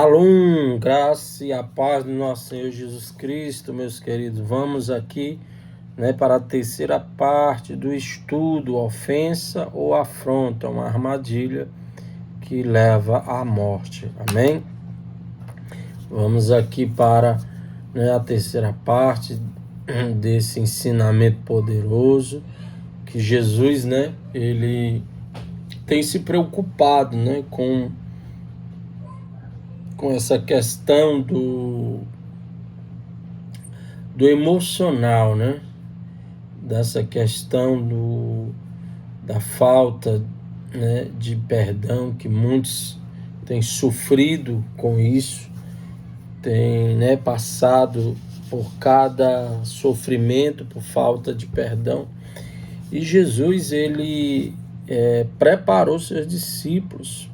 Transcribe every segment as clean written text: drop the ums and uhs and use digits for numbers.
Shalom, graça e a paz do nosso Senhor Jesus Cristo, meus queridos. Vamos aqui, para a terceira parte do estudo, ofensa ou afronta, uma armadilha que leva à morte. Amém? Vamos aqui para a terceira parte desse ensinamento poderoso que Jesus, ele tem se preocupado, com essa questão do emocional, dessa questão da falta, de perdão, que muitos têm sofrido com isso, têm, passado por cada sofrimento, por falta de perdão. E Jesus, ele preparou seus discípulos,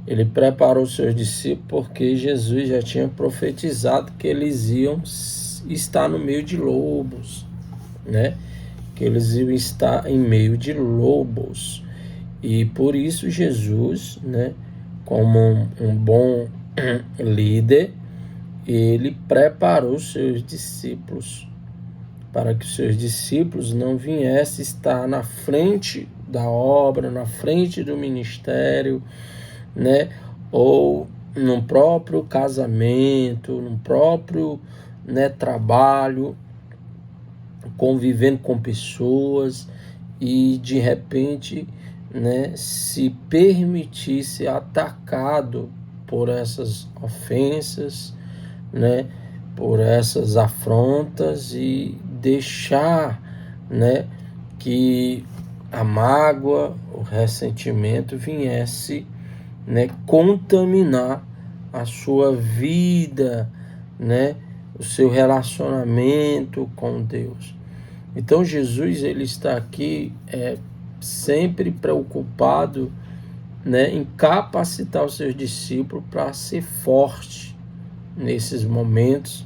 Ele preparou seus discípulos porque Jesus já tinha profetizado que eles iam estar no meio de lobos, Que eles iam estar em meio de lobos. E por isso Jesus, como um bom líder, ele preparou seus discípulos para que seus discípulos não viessem estar na frente da obra, na frente do ministério, ou no próprio casamento, no próprio trabalho, convivendo com pessoas e de repente se permitir ser atacado por essas ofensas, por essas afrontas e deixar que a mágoa, o ressentimento viesse contaminar a sua vida, o seu relacionamento com Deus. Então Jesus, ele está aqui sempre preocupado, em capacitar os seus discípulos para ser forte nesses momentos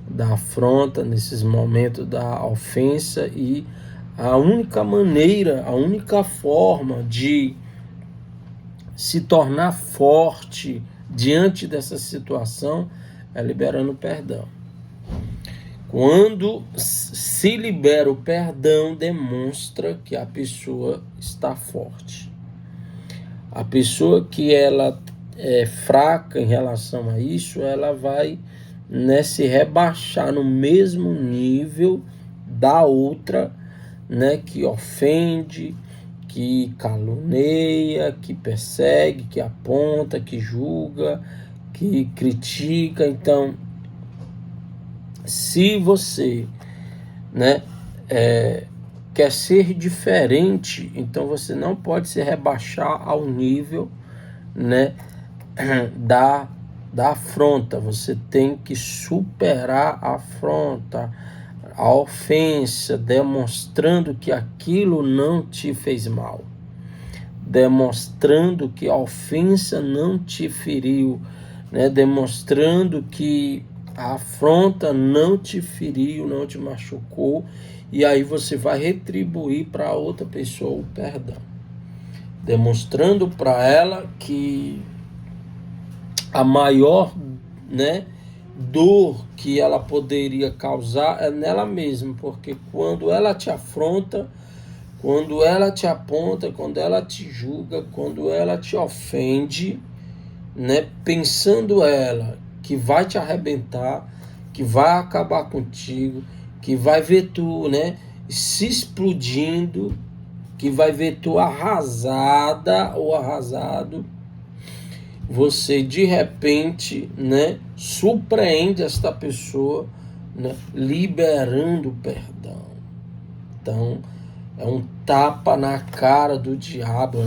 da afronta, nesses momentos da ofensa. E a única maneira, a única forma de se tornar forte diante dessa situação é liberando perdão. Quando se libera o perdão, demonstra que a pessoa está forte. A pessoa que ela é fraca em relação a isso, ela vai se rebaixar no mesmo nível da outra, que ofende, que caluneia, que persegue, que aponta, que julga, que critica. Então, se você quer ser diferente, então você não pode se rebaixar ao nível da afronta. Você tem que superar a afronta, a ofensa, demonstrando que aquilo não te fez mal, demonstrando que a ofensa não te feriu, demonstrando que a afronta não te feriu, não te machucou, e aí você vai retribuir para outra pessoa o perdão, demonstrando para ela que a maior, dor que ela poderia causar é nela mesma, porque quando ela te afronta, quando ela te aponta, quando ela te julga, quando ela te ofende, pensando ela que vai te arrebentar, que vai acabar contigo, que vai ver tu, se explodindo, que vai ver tu arrasada ou arrasado, você de repente, surpreende esta pessoa, liberando o perdão. Então, é um tapa na cara do diabo,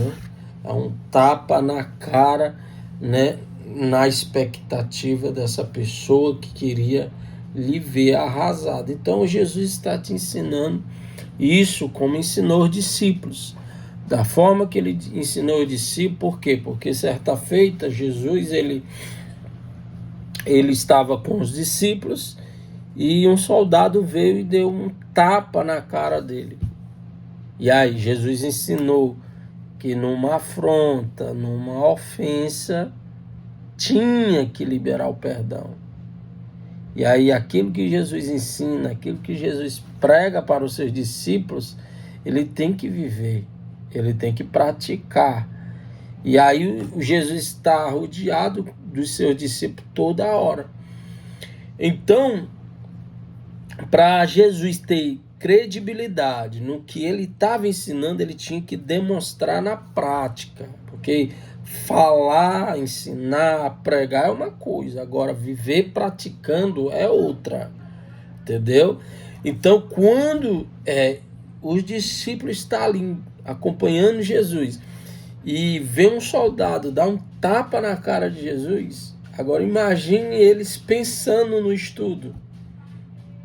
É um tapa na cara, na expectativa dessa pessoa que queria lhe ver arrasado. Então, Jesus está te ensinando isso como ensinou os discípulos. Da forma que ele ensinou os discípulos. Por quê? Porque certa feita, Jesus, ele estava com os discípulos e um soldado veio e deu um tapa na cara dele. E aí, Jesus ensinou que numa afronta, numa ofensa, tinha que liberar o perdão. E aí aquilo que Jesus ensina, aquilo que Jesus prega para os seus discípulos, ele tem que viver, ele tem que praticar. E aí Jesus está rodeado dos seus discípulos toda hora. Então, para Jesus ter credibilidade no que ele estava ensinando, ele tinha que demonstrar na prática. Porque falar, ensinar, pregar é uma coisa, agora viver praticando é outra. Entendeu? Então, quando os discípulos estão ali acompanhando Jesus e vê um soldado dar um tapa na cara de Jesus, agora imagine eles pensando no estudo.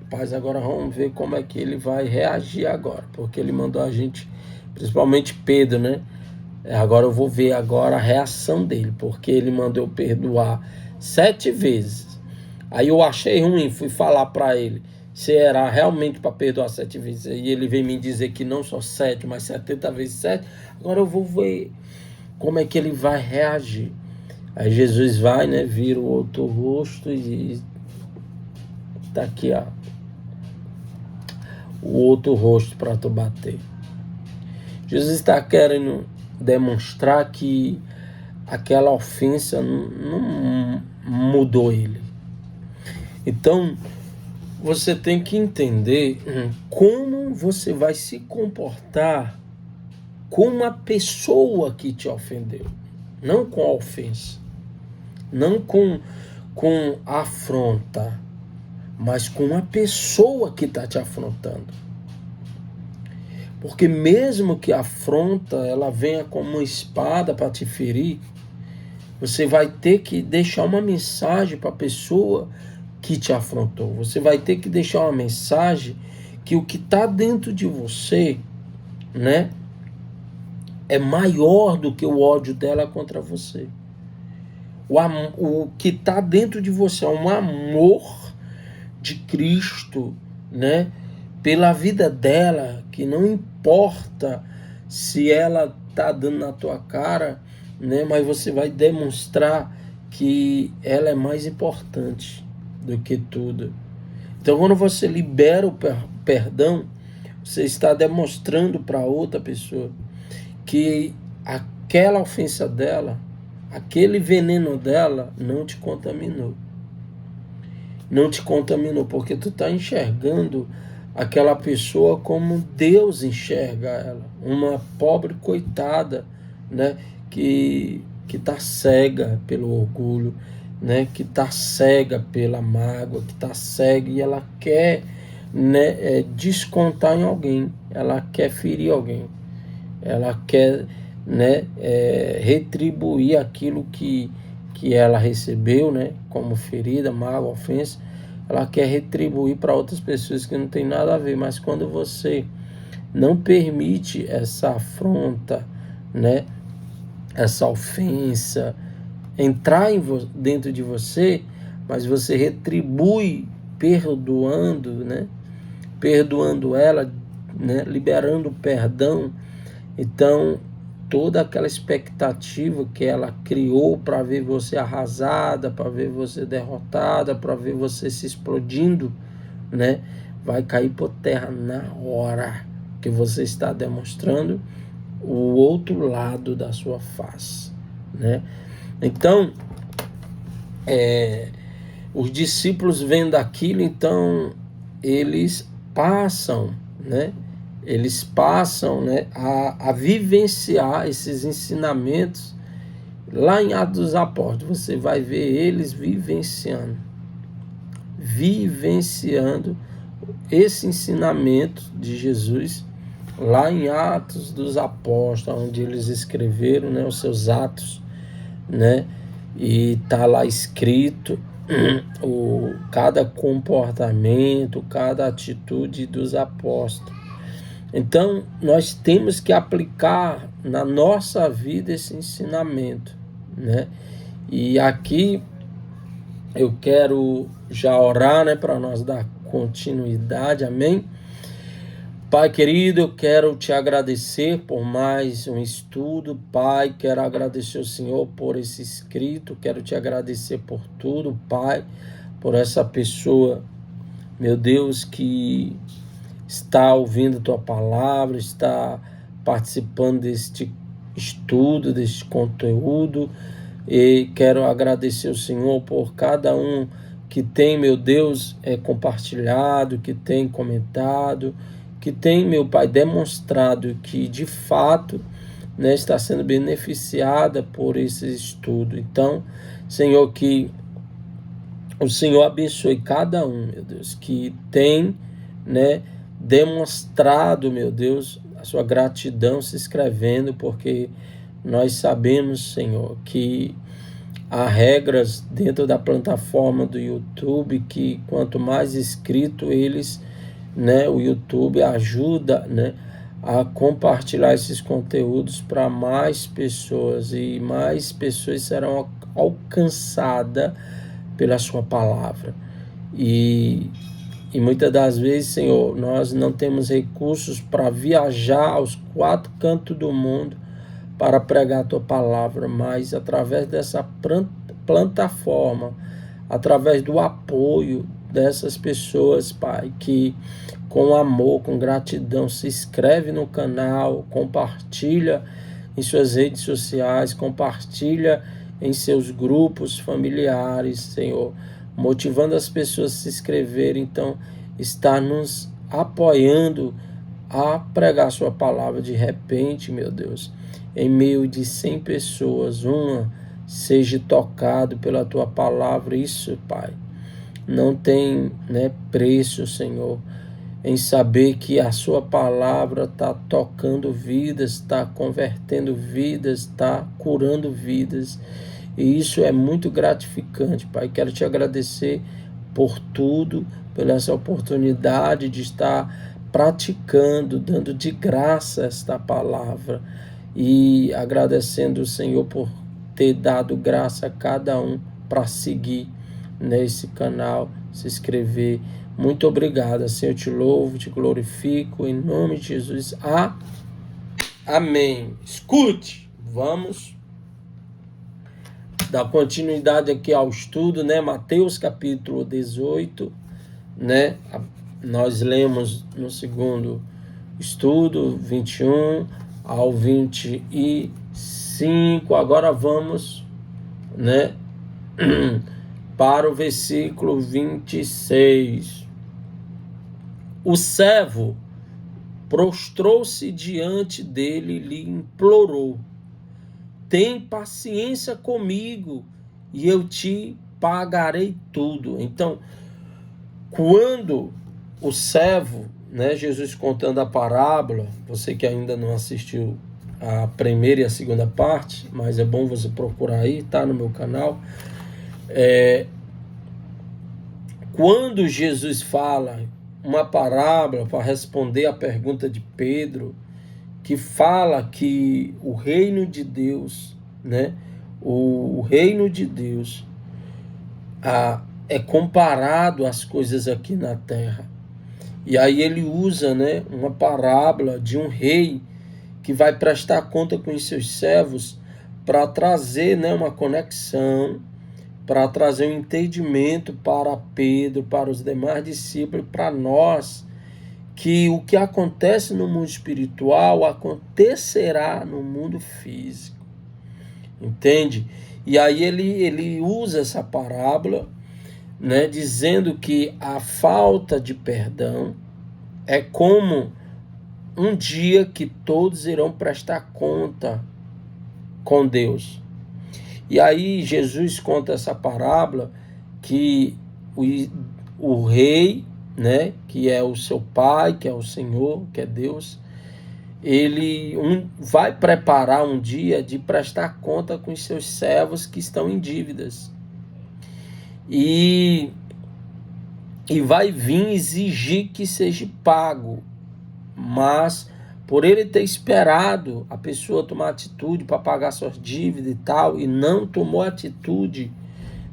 Rapaz, agora vamos ver como é que ele vai reagir agora, porque ele mandou a gente, principalmente Pedro, né? Agora eu vou ver agora a reação dele, porque ele mandou eu perdoar 7 vezes. Aí eu achei ruim, fui falar para ele se era realmente para perdoar 7 vezes. E ele veio me dizer que não só 7, mas 70 vezes 7. Agora eu vou ver como é que ele vai reagir. Aí Jesus vai, né, vira o outro rosto e tá aqui, ó, o outro rosto para tu bater. Jesus está querendo demonstrar que aquela ofensa não mudou ele. Então, você tem que entender como você vai se comportar com uma pessoa que te ofendeu. Não com a ofensa. Não com a afronta. Mas com uma pessoa que está te afrontando. Porque mesmo que a afronta ela venha como uma espada para te ferir, você vai ter que deixar uma mensagem para a pessoa que te afrontou. Você vai ter que deixar uma mensagem que o que está dentro de você, né, é maior do que o ódio dela contra você. O que está dentro de você é um amor de Cristo, né, pela vida dela, que não importa se ela está dando na tua cara, né, mas você vai demonstrar que ela é mais importante do que tudo. Então, quando você libera o perdão, você está demonstrando para outra pessoa que aquela ofensa dela, aquele veneno dela não te contaminou. Não te contaminou, porque tu está enxergando aquela pessoa como Deus enxerga ela. Uma pobre coitada, né, que está cega pelo orgulho, né, que está cega pela mágoa, que está cega e ela quer, né, descontar em alguém, ela quer ferir alguém, ela quer, né, retribuir aquilo que ela recebeu, né, como ferida, mágoa, ofensa. Ela quer retribuir para outras pessoas que não tem nada a ver. Mas quando você não permite essa afronta, né, essa ofensa entrar dentro de você, mas você retribui perdoando, né, perdoando ela, né, liberando o perdão, então toda aquela expectativa que ela criou para ver você arrasada, para ver você derrotada, para ver você se explodindo, né, vai cair por terra na hora que você está demonstrando o outro lado da sua face, né? Então, os discípulos vendo aquilo, então eles passam, né? Eles passam, né, a vivenciar esses ensinamentos lá em Atos dos Apóstolos. Você vai ver eles vivenciando esse ensinamento de Jesus lá em Atos dos Apóstolos, onde eles escreveram, né, os seus atos, né, e está lá escrito cada comportamento, cada atitude dos apóstolos. Então, nós temos que aplicar na nossa vida esse ensinamento, né? E aqui eu quero já orar, né, para nós dar continuidade, amém? Pai querido, eu quero te agradecer por mais um estudo. Pai, quero agradecer ao Senhor por esse escrito, quero te agradecer por tudo, Pai, por essa pessoa, meu Deus, que está ouvindo tua palavra, está participando deste estudo, deste conteúdo, e quero agradecer ao Senhor por cada um que tem, meu Deus, compartilhado, que tem comentado, que tem, meu Pai, demonstrado que de fato, né, está sendo beneficiada por esse estudo. Então, Senhor, que o Senhor abençoe cada um, meu Deus, que tem, né, demonstrado, meu Deus, a sua gratidão se inscrevendo, porque nós sabemos, Senhor, que há regras dentro da plataforma do YouTube que quanto mais inscrito eles, né, o YouTube ajuda, né, a compartilhar esses conteúdos para mais pessoas, e mais pessoas serão alcançadas pela sua palavra. E muitas das vezes, Senhor, nós não temos recursos para viajar aos 4 cantos do mundo para pregar a tua palavra, mas através dessa plataforma, através do apoio dessas pessoas, Pai, que com amor, com gratidão se inscreve no canal, compartilha em suas redes sociais, compartilha em seus grupos familiares, Senhor, motivando as pessoas a se inscreverem. Então, está nos apoiando a pregar sua palavra. De repente, meu Deus, em meio de 100 pessoas, uma seja tocado pela tua palavra. Isso, Pai, não tem, né, preço, Senhor, em saber que a sua palavra está tocando vidas, está convertendo vidas, está curando vidas. E isso é muito gratificante, Pai. Quero te agradecer por tudo, pela essa oportunidade de estar praticando, dando de graça esta palavra, e agradecendo o Senhor por ter dado graça a cada um para seguir nesse canal, se inscrever. Muito obrigado, assim eu te louvo, te glorifico, em nome de Jesus. Amém. Escute, vamos dar continuidade aqui ao estudo, né? Mateus capítulo 18, né? Nós lemos no segundo estudo, 21 ao 25. Agora vamos, né, para o versículo 26. O servo prostrou-se diante dele e lhe implorou: tem paciência comigo e eu te pagarei tudo. Então, quando o servo, né, Jesus contando a parábola, você que ainda não assistiu a primeira e a segunda parte, mas é bom você procurar aí, tá no meu canal. Quando Jesus fala uma parábola para responder a pergunta de Pedro, que fala que o reino de Deus, né, o reino de Deus é comparado às coisas aqui na terra. E aí ele usa, né, uma parábola de um rei que vai prestar conta com os seus servos para trazer, né, uma conexão, para trazer um entendimento para Pedro, para os demais discípulos, para nós, que o que acontece no mundo espiritual acontecerá no mundo físico. Entende? E aí ele usa essa parábola, né, dizendo que a falta de perdão é como um dia que todos irão prestar conta com Deus. E aí Jesus conta essa parábola que o rei, né, que é o seu pai, que é o Senhor, que é Deus, ele vai preparar um dia de prestar conta com os seus servos que estão em dívidas. E vai vir exigir que seja pago. Mas por ele ter esperado a pessoa tomar atitude para pagar suas dívidas e tal, e não tomou atitude,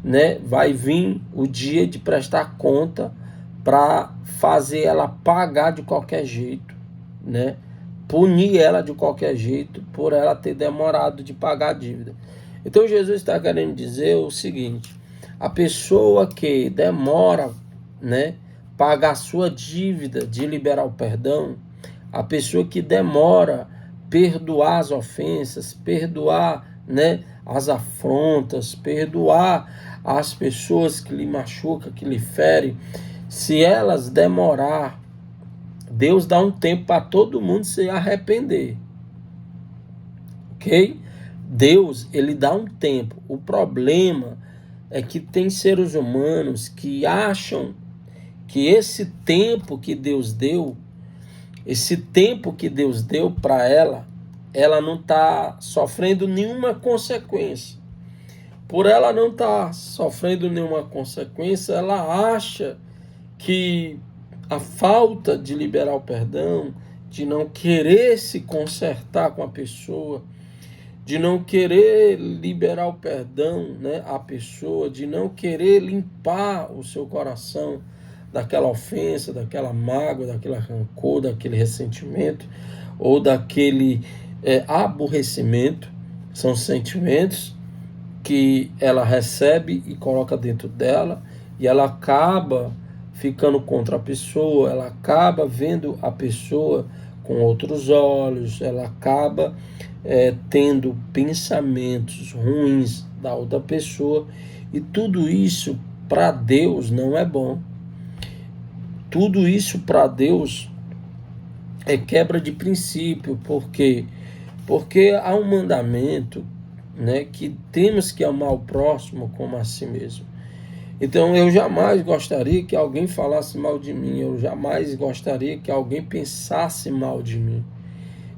né, vai vir o dia de prestar conta para fazer ela pagar de qualquer jeito. né, punir ela de qualquer jeito por ela ter demorado de pagar a dívida. Então Jesus está querendo dizer o seguinte: a pessoa que demora, né, pagar a sua dívida de liberar o perdão, a pessoa que demora perdoar as ofensas, perdoar, né, as afrontas, perdoar as pessoas que lhe machucam, que lhe ferem, se elas demorar, Deus dá um tempo para todo mundo se arrepender, ok? Deus, ele dá um tempo. O problema é que tem seres humanos que acham que esse tempo que Deus deu, para ela não está sofrendo nenhuma consequência. Por ela não estar sofrendo nenhuma consequência, ela acha que a falta de liberar o perdão, de não querer se consertar com a pessoa, de não querer liberar o perdão, né, à pessoa, de não querer limpar o seu coração daquela ofensa, daquela mágoa, daquele rancor, daquele ressentimento ou daquele aborrecimento. São sentimentos que ela recebe e coloca dentro dela, e ela acaba ficando contra a pessoa, ela acaba vendo a pessoa com outros olhos, ela acaba tendo pensamentos ruins da outra pessoa, e tudo isso para Deus não é bom. Tudo isso para Deus é quebra de princípio. Por quê? Porque há um mandamento, né, que temos que amar o próximo como a si mesmo. Então eu jamais gostaria que alguém falasse mal de mim, eu jamais gostaria que alguém pensasse mal de mim,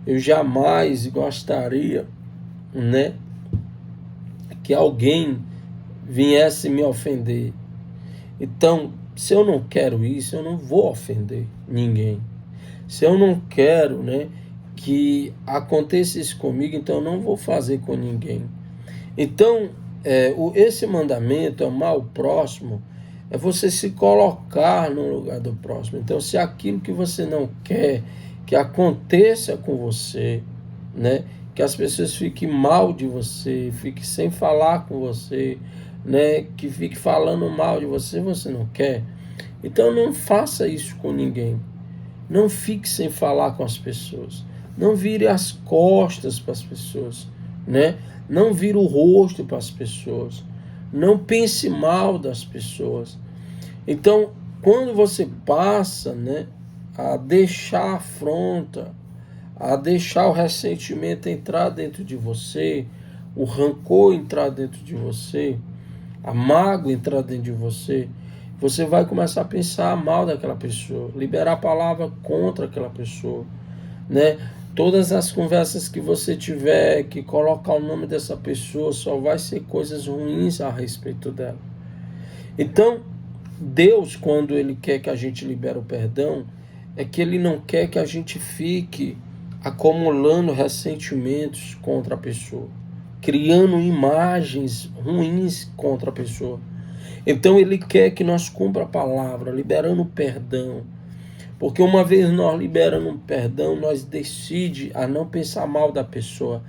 eu jamais gostaria, né, que alguém viesse me ofender. Então, se eu não quero isso, eu não vou ofender ninguém. Se eu não quero, né, que aconteça isso comigo, então eu não vou fazer com ninguém. Então, esse mandamento, amar o próximo, é você se colocar no lugar do próximo. Então, se aquilo que você não quer que aconteça com você, né, que as pessoas fiquem mal de você, fiquem sem falar com você, né, que fique falando mal de você, você não quer. Então não faça isso com ninguém. Não fique sem falar com as pessoas. Não vire as costas para as pessoas, né? Não vire o rosto para as pessoas. Não pense mal das pessoas. Então, quando você passa, né, a deixar a afronta, a deixar o ressentimento entrar dentro de você, o rancor entrar dentro de você, a mágoa entrar dentro de você, você vai começar a pensar mal daquela pessoa, liberar a palavra contra aquela pessoa, né? Todas as conversas que você tiver que colocar o nome dessa pessoa, só vai ser coisas ruins a respeito dela. Então, Deus, quando Ele quer que a gente libere o perdão, é que Ele não quer que a gente fique acumulando ressentimentos contra a pessoa, criando imagens ruins contra a pessoa. Então Ele quer que nós cumpra a palavra, liberando o perdão. Porque uma vez nós liberando um perdão, nós decidimos a não pensar mal da pessoa.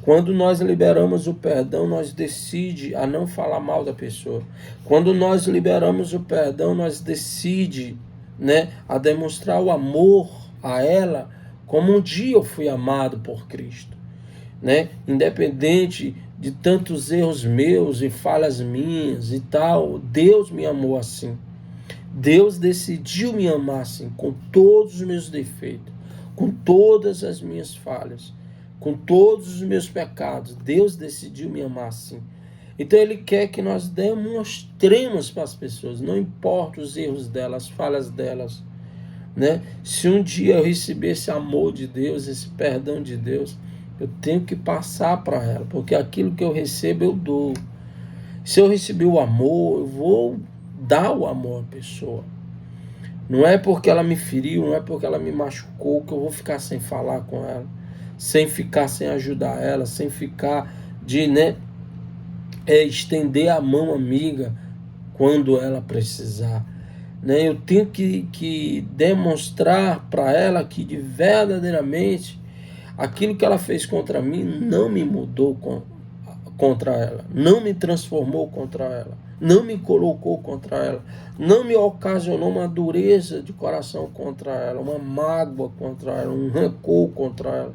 Quando nós liberamos o perdão, nós decidimos a não falar mal da pessoa. Quando nós liberamos o perdão, nós decidimos, né, a demonstrar o amor a ela, como um dia eu fui amado por Cristo, né? Independente de tantos erros meus e falhas minhas e tal, Deus me amou assim. Deus decidiu me amar assim, com todos os meus defeitos, com todas as minhas falhas, com todos os meus pecados. Deus decidiu me amar assim. Então Ele quer que nós demonstremos para as pessoas, não importa os erros delas, as falhas delas, né? Se um dia eu receber esse amor de Deus, esse perdão de Deus, eu tenho que passar para ela, porque aquilo que eu recebo eu dou. Se eu receber o amor, eu vou dar o amor à pessoa. Não é porque ela me feriu, não é porque ela me machucou que eu vou ficar sem falar com ela, sem ficar sem ajudar ela, sem ficar de, né, estender a mão amiga quando ela precisar. né? Eu tenho que demonstrar para ela que de verdadeiramente aquilo que ela fez contra mim não me mudou contra ela, não me transformou contra ela, não me colocou contra ela, não me ocasionou uma dureza de coração contra ela, uma mágoa contra ela, um rancor contra ela.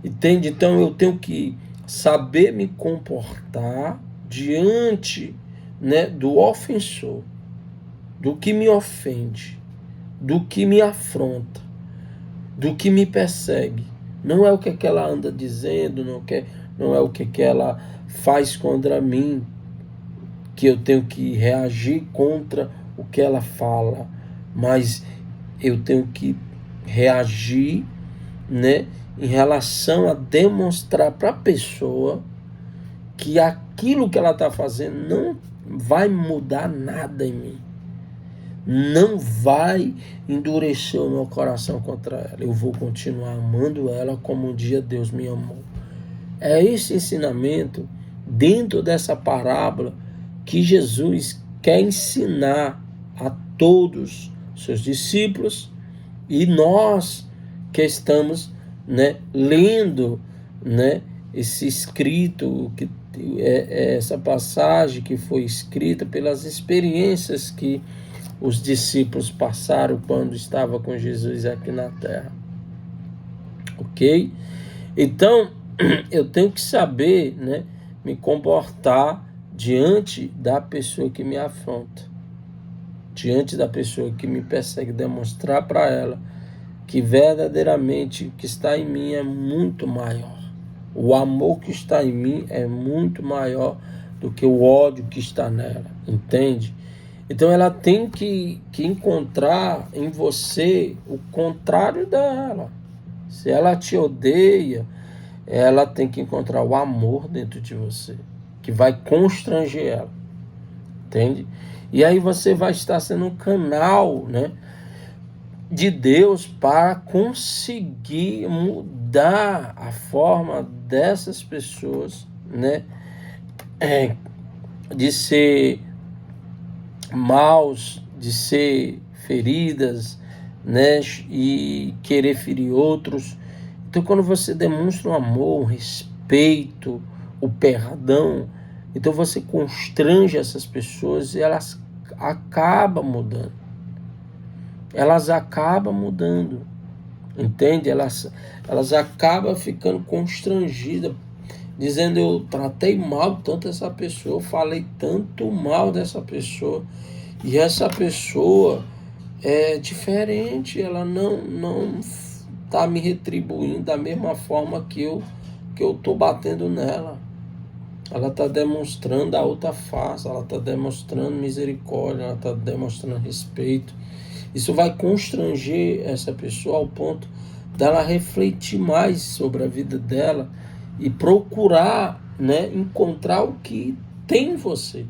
Entende? Então eu tenho que saber me comportar diante, né, do ofensor, do que me ofende, do que me afronta, do que me persegue. Não é o que ela anda dizendo, não é o que ela faz contra mim, que eu tenho que reagir contra o que ela fala, mas eu tenho que reagir, né, em relação a demonstrar para a pessoa que aquilo que ela está fazendo não vai mudar nada em mim, não vai endurecer o meu coração contra ela. Eu vou continuar amando ela como um dia Deus me amou. É esse ensinamento dentro dessa parábola que Jesus quer ensinar a todos seus discípulos e nós que estamos, né, lendo, né, esse escrito, essa passagem que foi escrita pelas experiências que os discípulos passaram quando estavam com Jesus aqui na terra. Ok? Então, eu tenho que saber, né, me comportar diante da pessoa que me afronta, diante da pessoa que me persegue, demonstrar para ela que verdadeiramente o que está em mim é muito maior. O amor que está em mim é muito maior do que o ódio que está nela, entende? Então ela tem que encontrar em você o contrário dela. Se ela te odeia, ela tem que encontrar o amor dentro de você, que vai constranger ela, entende? E aí você vai estar sendo um canal, né, de Deus para conseguir mudar a forma dessas pessoas, né, de ser maus, de ser feridas, né, e querer ferir outros. Então, quando você demonstra o amor, o respeito, o perdão, então você constrange essas pessoas e elas acabam mudando. Elas acabam mudando, entende? Elas acabam ficando constrangidas, dizendo: eu tratei mal tanto essa pessoa, eu falei tanto mal dessa pessoa, e essa pessoa é diferente, ela não está me retribuindo da mesma forma que eu estou batendo nela. Ela está demonstrando a outra face, ela está demonstrando misericórdia, ela está demonstrando respeito. Isso vai constranger essa pessoa ao ponto dela refletir mais sobre a vida dela e procurar, né, encontrar o que tem em você.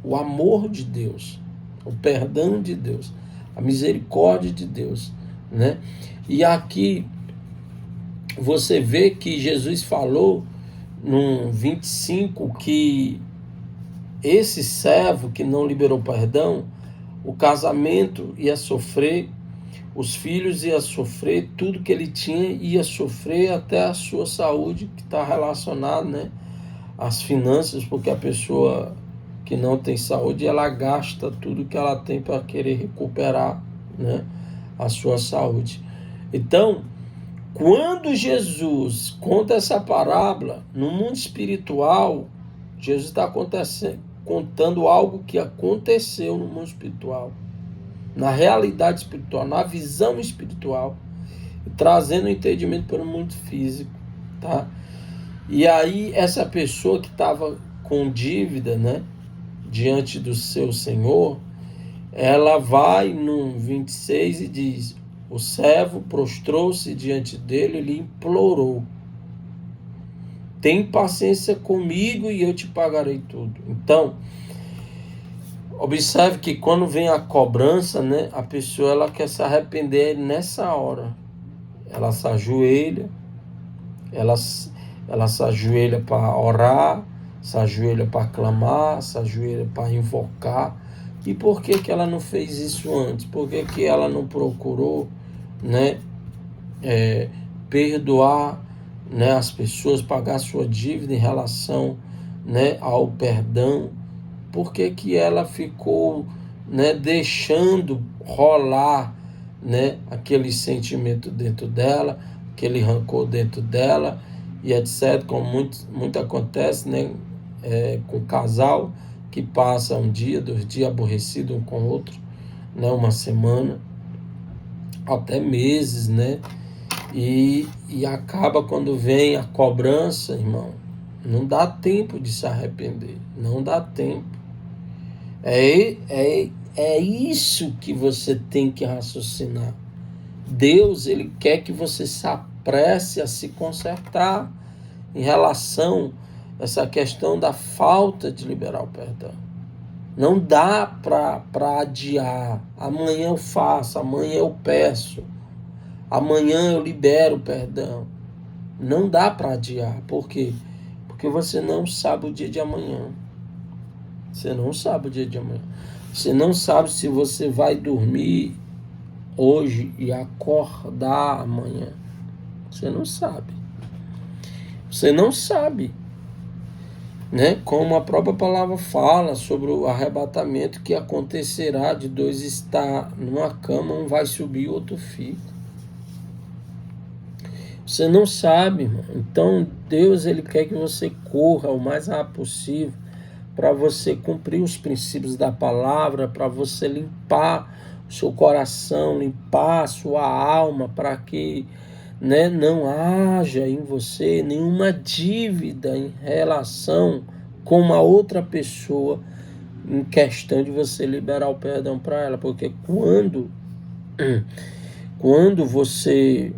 O amor de Deus, o perdão de Deus, a misericórdia de Deus, né? E aqui você vê que Jesus falou no 25 que esse servo que não liberou perdão, o casamento ia sofrer, os filhos iam sofrer, tudo que ele tinha ia sofrer, até a sua saúde, que está relacionada, né, às finanças, porque a pessoa que não tem saúde, ela gasta tudo que ela tem para querer recuperar, né, a sua saúde. Então, quando Jesus conta essa parábola, no mundo espiritual, Jesus está contando algo que aconteceu no mundo espiritual, na realidade espiritual, na visão espiritual, trazendo entendimento para o mundo físico, tá? E aí essa pessoa que estava com dívida, né, diante do seu Senhor, ela vai no 26 e diz: o servo prostrou-se diante dele e lhe implorou: tem paciência comigo e eu te pagarei tudo. Então, observe que quando vem a cobrança, né, a pessoa ela quer se arrepender nessa hora. Ela se ajoelha, ela se ajoelha para orar, se ajoelha para clamar, se ajoelha para invocar, E por que que ela não fez isso antes? Por que que ela não procurou, né, perdoar, né, as pessoas, pagar sua dívida em relação, né, ao perdão? Por que que ela ficou, né, deixando rolar, né, aquele sentimento dentro dela, aquele rancor dentro dela e etc, como muito acontece, né, com o casal que passa um dia, 2 dias aborrecido um com o outro, né, uma semana, até meses, né, e acaba quando vem a cobrança, irmão, não dá tempo de se arrepender, não dá tempo. É isso que você tem que raciocinar. Deus, ele quer que você se apresse a se consertar em relação a essa questão da falta de liberar o perdão. Não dá para adiar. Amanhã eu faço, amanhã eu peço, amanhã eu libero o perdão. Não dá para adiar. Por quê? Porque você não sabe o dia de amanhã. Você não sabe o dia de amanhã. Você não sabe se você vai dormir hoje e acordar amanhã. Você não sabe. Você não sabe. Né? Como a própria palavra fala sobre o arrebatamento que acontecerá de 2 estar numa cama, um vai subir e outro fica. Você não sabe, irmão. Então Deus, ele quer que você corra o mais rápido possível para você cumprir os princípios da palavra, para você limpar o seu coração, limpar a sua alma, para que, né, não haja em você nenhuma dívida em relação com uma outra pessoa em questão de você liberar o perdão para ela, porque quando você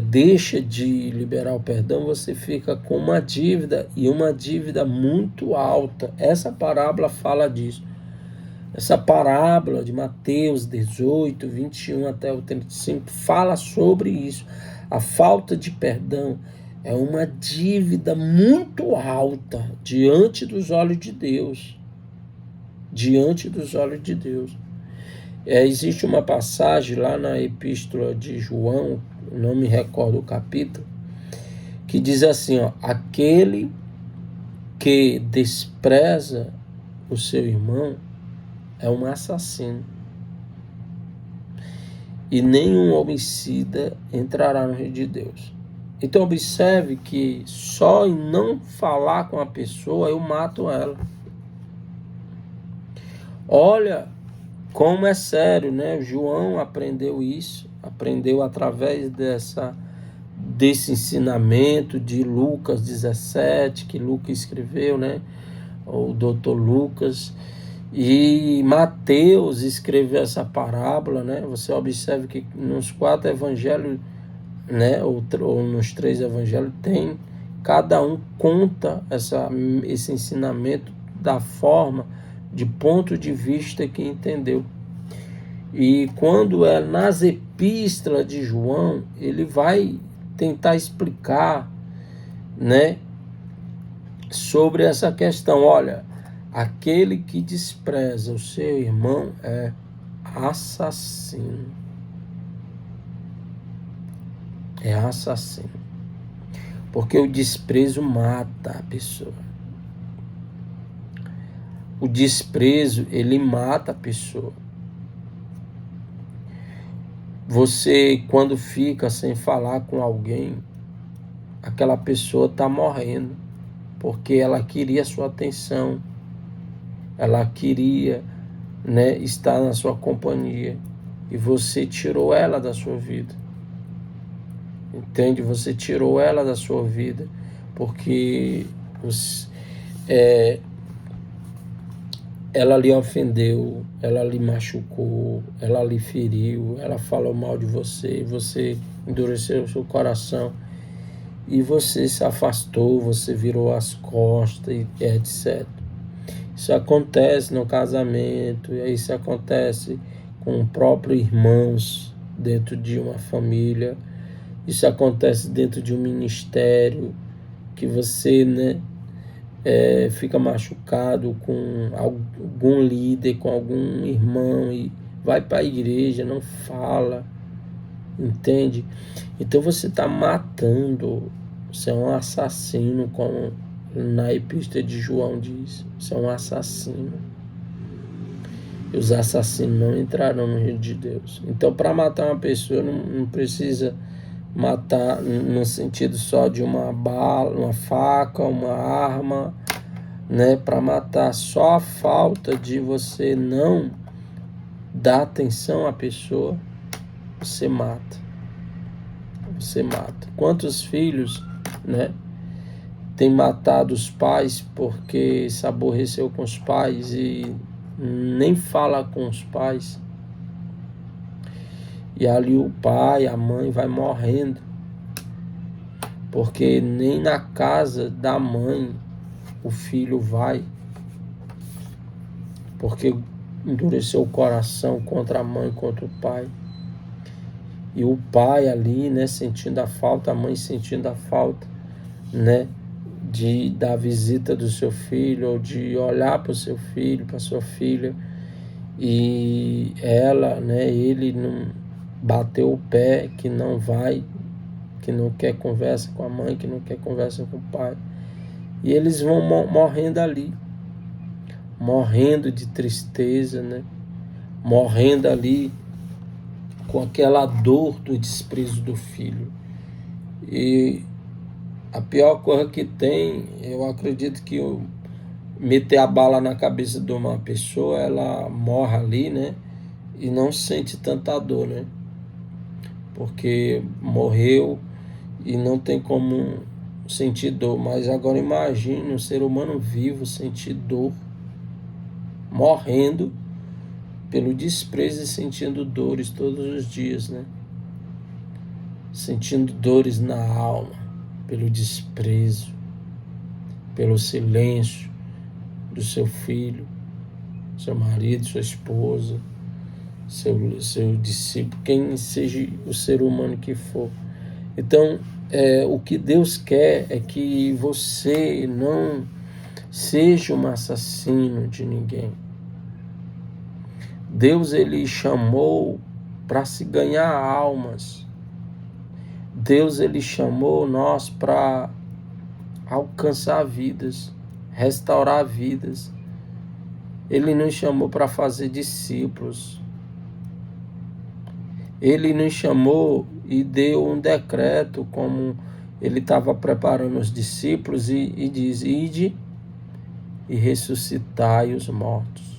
deixa de liberar o perdão, você fica com uma dívida, e uma dívida muito alta. Essa parábola fala disso. Essa parábola de Mateus 18, 21 até o 35 fala sobre isso. A falta de perdão é uma dívida muito alta diante dos olhos de Deus. Diante dos olhos de Deus. Existe uma passagem lá na epístola de João, não me recordo o capítulo, que diz assim, ó, aquele que despreza o seu irmão é um assassino, e nenhum homicida entrará no reino de Deus. Então observe que só em não falar com a pessoa eu mato ela. Olha como é sério, né? João aprendeu isso, aprendeu através desse ensinamento de Lucas 17, que Lucas escreveu, né? O doutor Lucas. E Mateus escreveu essa parábola, né? Você observa que nos 4 evangelhos, né? Ou nos 3 evangelhos, cada um conta esse ensinamento da forma, de ponto de vista que entendeu. E quando é nas epístolas de João, ele vai tentar explicar, né, sobre essa questão. Olha, aquele que despreza o seu irmão é assassino. É assassino. Porque o desprezo mata a pessoa. O desprezo, ele mata a pessoa. Você, quando fica sem falar com alguém, aquela pessoa está morrendo, porque ela queria sua atenção, ela queria, né, estar na sua companhia, e você tirou ela da sua vida. Entende? Você tirou ela da sua vida, porque ela lhe ofendeu, ela lhe machucou, ela lhe feriu, ela falou mal de você, você endureceu o seu coração e você se afastou, você virou as costas e etc. Isso acontece no casamento, e isso acontece com próprios irmãos dentro de uma família, isso acontece dentro de um ministério que você, né, fica machucado com algum líder, com algum irmão e vai para a igreja, não fala, entende? Então você está matando, você é um assassino, como na epístola de João diz, você é um assassino. E os assassinos não entrarão no reino de Deus. Então, para matar uma pessoa, não precisa matar no sentido só de uma bala, uma faca, uma arma, né? Para matar só a falta de você não dar atenção à pessoa, você mata. Você mata. Quantos filhos, né, tem matado os pais porque se aborreceu com os pais e nem fala com os pais? E ali o pai, a mãe vai morrendo, porque nem na casa da mãe o filho vai, porque endureceu o coração contra a mãe, contra o pai. E o pai ali, né, sentindo a falta, a mãe sentindo a falta, né, da visita do seu filho, ou de olhar para o seu filho, para sua filha, e ela, né, ele não bateu o pé, que não vai, que não quer conversa com a mãe, que não quer conversa com o pai. E eles vão morrendo ali, morrendo de tristeza, né, morrendo ali com aquela dor do desprezo do filho. E a pior coisa que tem, eu acredito que meter a bala na cabeça de uma pessoa, ela morre ali, né? E não sente tanta dor, né? Porque morreu e não tem como sentir dor. Mas agora imagine um ser humano vivo sentir dor, morrendo pelo desprezo e sentindo dores todos os dias, né? Sentindo dores na alma, pelo desprezo, pelo silêncio do seu filho, seu marido, sua esposa, seu discípulo, quem seja o ser humano que for. Então, o que Deus quer é que você não seja um assassino de ninguém. Deus, ele chamou para se ganhar almas. Deus, ele chamou nós para alcançar vidas, restaurar vidas. Ele nos chamou para fazer discípulos. Ele nos chamou e deu um decreto, como ele estava preparando os discípulos, e diz: ide e ressuscitai os mortos.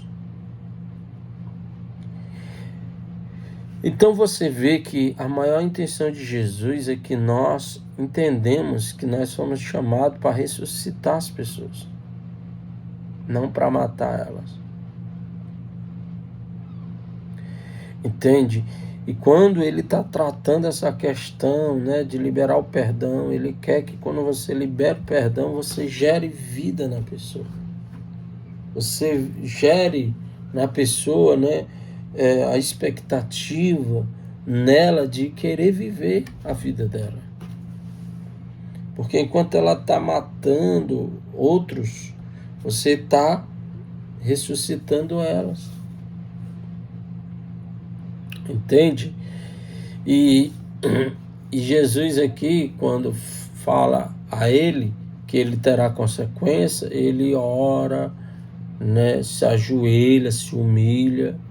Então você vê que a maior intenção de Jesus é que nós entendemos que nós fomos chamados para ressuscitar as pessoas, não para matar elas. Entende? E quando ele está tratando essa questão, né, de liberar o perdão, ele quer que quando você libera o perdão, você gere vida na pessoa. Você gere na pessoa, né, a expectativa nela de querer viver a vida dela. Porque enquanto ela está matando outros, você está ressuscitando elas. Entende? E Jesus aqui, quando fala a ele que ele terá consequência, ele ora, né, se ajoelha, se humilha.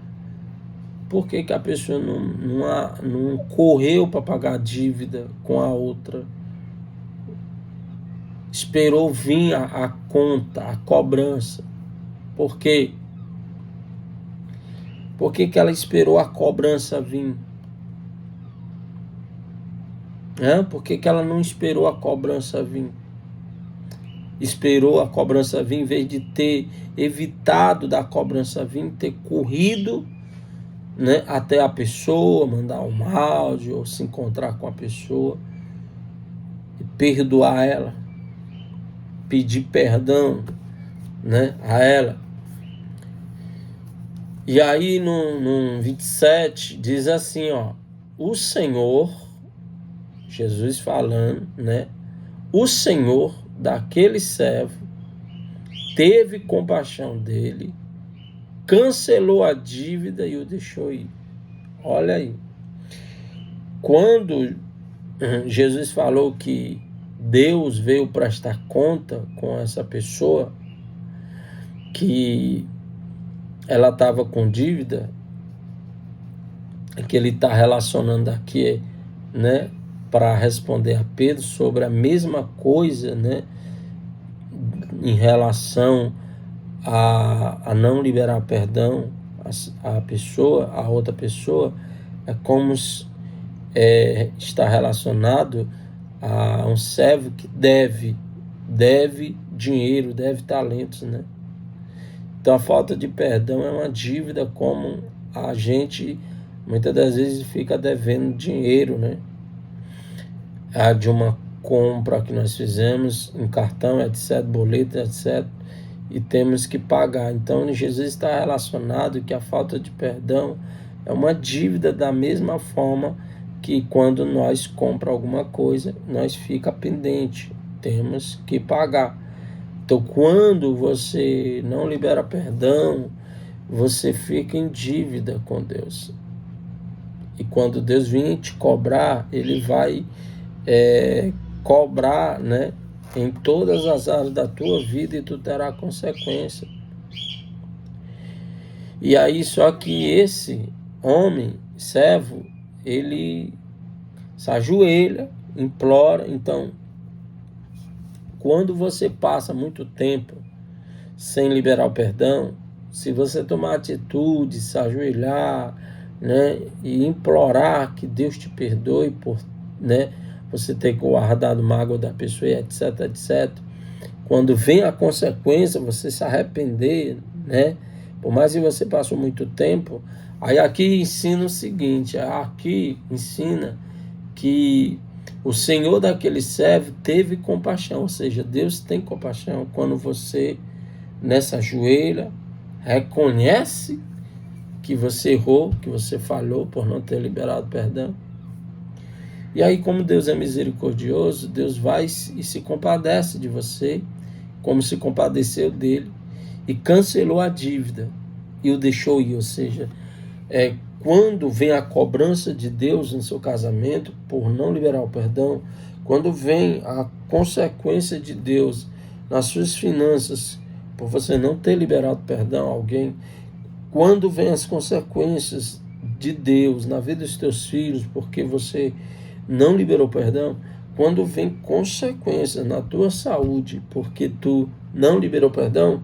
Por que a pessoa não correu para pagar a dívida com a outra? Esperou vir a conta, a cobrança. Por quê? Por que ela esperou a cobrança vir? Por que ela não esperou a cobrança vir? Esperou a cobrança vir, em vez de ter evitado da cobrança vir, ter corrido, né, até a pessoa, mandar um áudio, ou se encontrar com a pessoa e perdoar ela, pedir perdão, né, a ela. E aí no 27 diz assim, ó: o Senhor, Jesus falando, né, o Senhor daquele servo teve compaixão dele, cancelou a dívida e o deixou ir. Olha aí. Quando Jesus falou que Deus veio prestar conta com essa pessoa, que ela estava com dívida, que ele está relacionando aqui, né, para responder a Pedro sobre a mesma coisa, né, em relação a não liberar perdão a pessoa, a outra pessoa, é como está relacionado a um servo que deve dinheiro, deve talentos, né? Então a falta de perdão é uma dívida, como a gente muitas das vezes fica devendo dinheiro, né? De uma compra que nós fizemos em cartão, etc., boleto, etc., e temos que pagar. Então Jesus está relacionado que a falta de perdão é uma dívida, da mesma forma que quando nós compramos alguma coisa, nós fica pendente, temos que pagar. Então quando você não libera perdão, você fica em dívida com Deus. E quando Deus vir te cobrar, Ele vai cobrar, né, em todas as áreas da tua vida, e tu terá consequência. E aí só que esse homem, servo, ele se ajoelha, implora. Então, quando você passa muito tempo sem liberar o perdão, se você tomar atitude, se ajoelhar, né, e implorar que Deus te perdoe por, né, você ter guardado mágoa da pessoa, etc, etc. Quando vem a consequência, você se arrepender, né, por mais que você passou muito tempo, aí aqui ensina o seguinte, aqui ensina que o Senhor daquele servo teve compaixão, ou seja, Deus tem compaixão quando você, nessa ajoelha, reconhece que você errou, que você falhou por não ter liberado perdão. E aí, como Deus é misericordioso, Deus vai e se compadece de você, como se compadeceu dele, e cancelou a dívida e o deixou ir. Ou seja, quando vem a cobrança de Deus no seu casamento por não liberar o perdão, quando vem a consequência de Deus nas suas finanças por você não ter liberado perdão a alguém, quando vem as consequências de Deus na vida dos teus filhos porque você não liberou perdão, quando vem consequências na tua saúde porque tu não liberou perdão,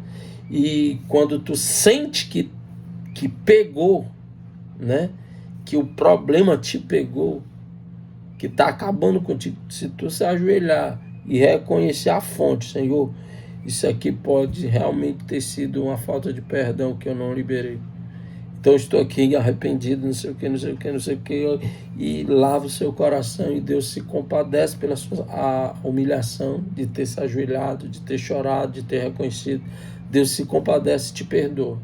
e quando tu sente que pegou, né, que o problema te pegou, que está acabando contigo, se tu se ajoelhar e reconhecer a fonte, Senhor, isso aqui pode realmente ter sido uma falta de perdão que eu não liberei. Então estou aqui arrependido, não sei o que, não sei o que, não sei o que, e lava o seu coração, e Deus se compadece pela a humilhação de ter se ajoelhado, de ter chorado, de ter reconhecido. Deus se compadece e te perdoa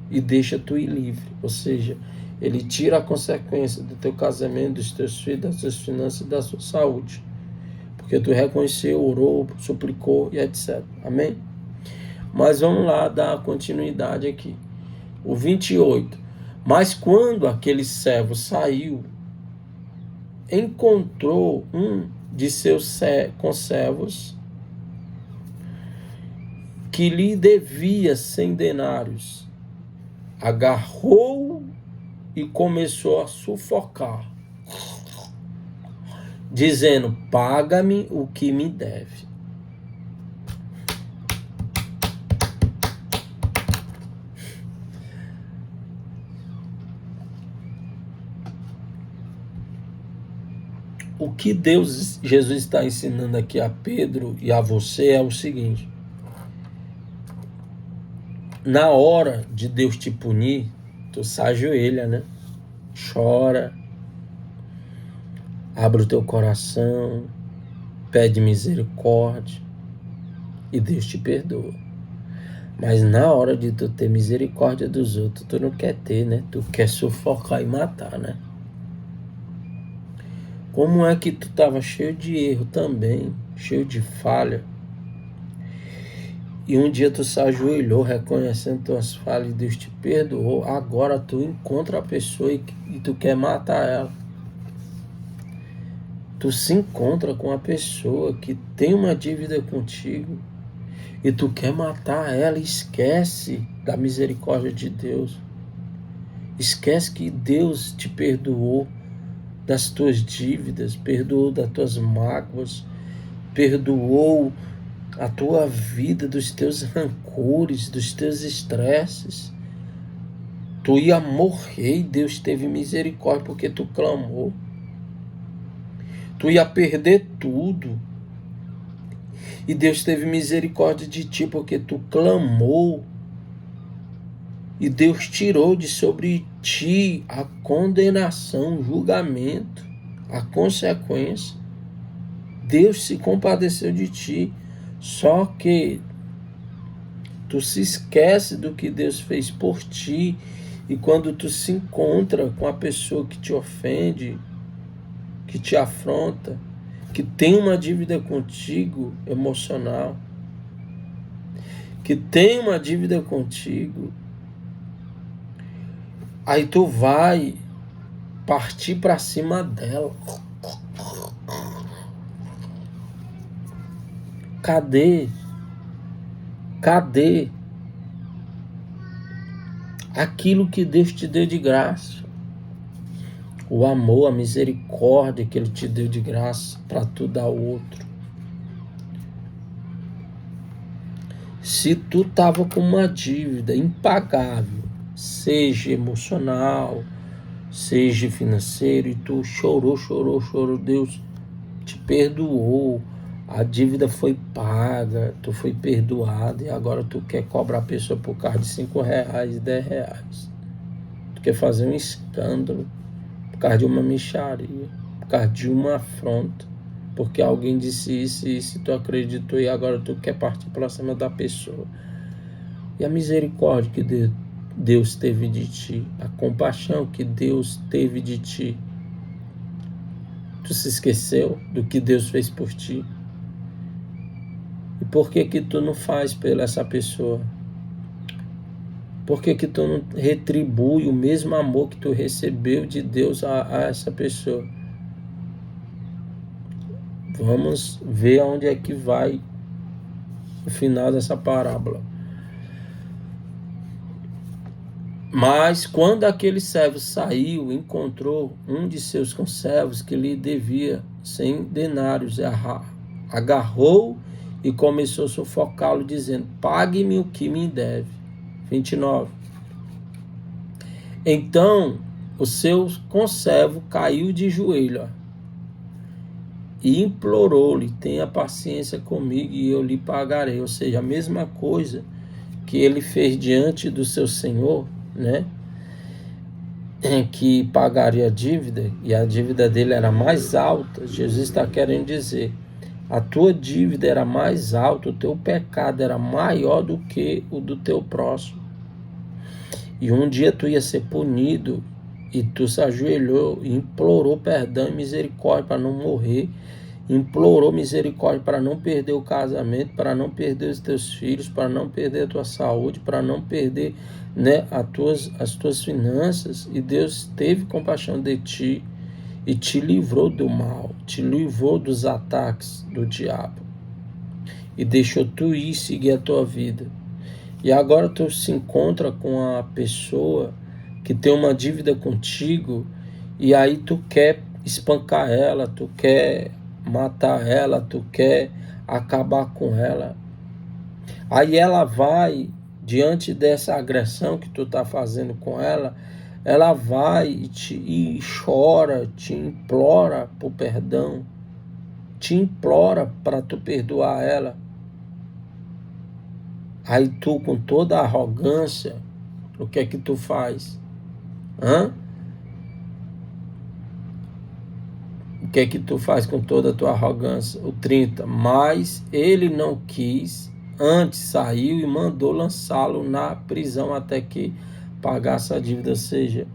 e deixa tu ir livre. Ou seja, Ele tira a consequência do teu casamento, dos teus filhos, das tuas finanças e da sua saúde, porque tu reconheceu, orou, suplicou e etc. Amém? Mas vamos lá dar continuidade aqui. O 28. Mas quando aquele servo saiu, encontrou um de seus conservos que lhe devia 100 denários. Agarrou e começou a sufocar, dizendo: paga-me o que me deve. O que Jesus está ensinando aqui a Pedro e a você é o seguinte: na hora de Deus te punir, tu se ajoelha, né? Chora, abre o teu coração, pede misericórdia e Deus te perdoa. Mas na hora de tu ter misericórdia dos outros, tu não quer ter, né? Tu quer sufocar e matar, né? Como é que tu estava cheio de erro também, cheio de falha, E um dia tu se ajoelhou reconhecendo tuas falhas e Deus te perdoou. Agora tu encontra a pessoa e tu quer matar ela. Tu se encontra com a pessoa que tem uma dívida contigo e tu quer matar ela e esquece da misericórdia de Deus. Esquece que Deus te perdoou das tuas dívidas, perdoou das tuas mágoas, perdoou a tua vida dos teus rancores, dos teus estresses. Tu ia morrer e Deus teve misericórdia porque tu clamou. Tu ia perder tudo e Deus teve misericórdia de ti porque tu clamou. E Deus tirou de sobre ti a condenação, o julgamento, a consequência. Deus se compadeceu de ti. Só que tu se esquece do que Deus fez por ti. E quando tu se encontra com a pessoa que te ofende, que te afronta, que tem uma dívida contigo emocional, que tem uma dívida contigo, aí tu vai partir para cima dela. Cadê aquilo que Deus te deu de graça? O amor, a misericórdia que Ele te deu de graça para tu dar ao outro. Se tu estava com uma dívida impagável, seja emocional, seja financeiro, e tu chorou, Deus te perdoou, a dívida foi paga, tu foi perdoado, e agora tu quer cobrar a pessoa por causa de R$5, R$10. Tu quer fazer um escândalo por causa de uma mixaria, por causa de uma afronta, porque alguém disse isso e isso, tu acreditou e agora tu quer partir para cima da pessoa. E a misericórdia que Deus teve de ti, a compaixão que Deus teve de ti, tu se esqueceu do que Deus fez por ti? E por que que tu não faz pela essa pessoa? Por que que tu não retribui o mesmo amor que tu recebeu de Deus a essa pessoa? Vamos ver aonde é que vai o final dessa parábola. Mas quando aquele servo saiu, encontrou um de seus conservos que lhe devia 100 denários. Agarrou e começou a sufocá-lo, dizendo: pague-me o que me deve. 29. Então o seu conservo caiu de joelho e implorou-lhe: tenha paciência comigo e eu lhe pagarei. Ou seja, a mesma coisa que ele fez diante do seu senhor, né? Que pagaria a dívida, e a dívida dele era mais alta. Jesus está querendo dizer: a tua dívida era mais alta, o teu pecado era maior do que o do teu próximo. E um dia tu ia ser punido, e tu se ajoelhou e implorou perdão e misericórdia para não morrer, implorou misericórdia para não perder o casamento, para não perder os teus filhos, para não perder a tua saúde, para não perder, né, as tuas finanças. E Deus teve compaixão de ti e te livrou do mal, te livrou dos ataques do diabo e deixou tu ir seguir a tua vida. E agora tu se encontra com a pessoa que tem uma dívida contigo, e aí tu quer espancar ela, tu quer matar ela, tu quer acabar com ela. Aí ela vai, diante dessa agressão que tu tá fazendo com ela, ela vai e chora, te implora por perdão, te implora para tu perdoar ela. Aí tu, com toda a arrogância, o que é que tu faz? O que é que tu faz com toda a tua arrogância? O 30. Mas ele não quis, antes saiu e mandou lançá-lo na prisão até que pagasse a dívida. Ou seja,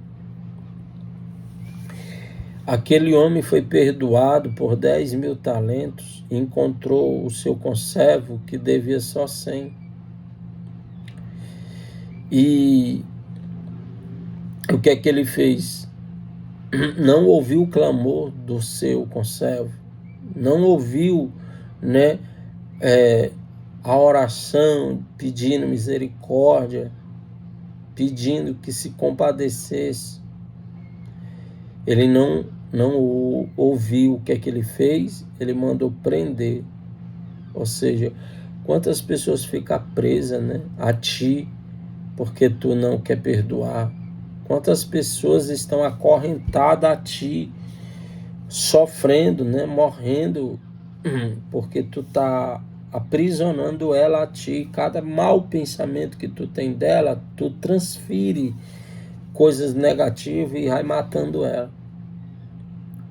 aquele homem foi perdoado por 10.000 talentos e encontrou o seu conservo que devia só 100. E o que é que ele fez? Não ouviu o clamor do seu conservo, não ouviu, né, a oração pedindo misericórdia, pedindo que se compadecesse. Ele não ouviu. O que é que ele fez? Ele mandou prender. Ou seja, quantas pessoas ficam presas, né, a ti, porque tu não quer perdoar? Quantas pessoas estão acorrentadas a ti, sofrendo, né, morrendo, porque tu tá aprisionando ela a ti. Cada mau pensamento que tu tem dela, tu transfere coisas negativas e vai matando ela.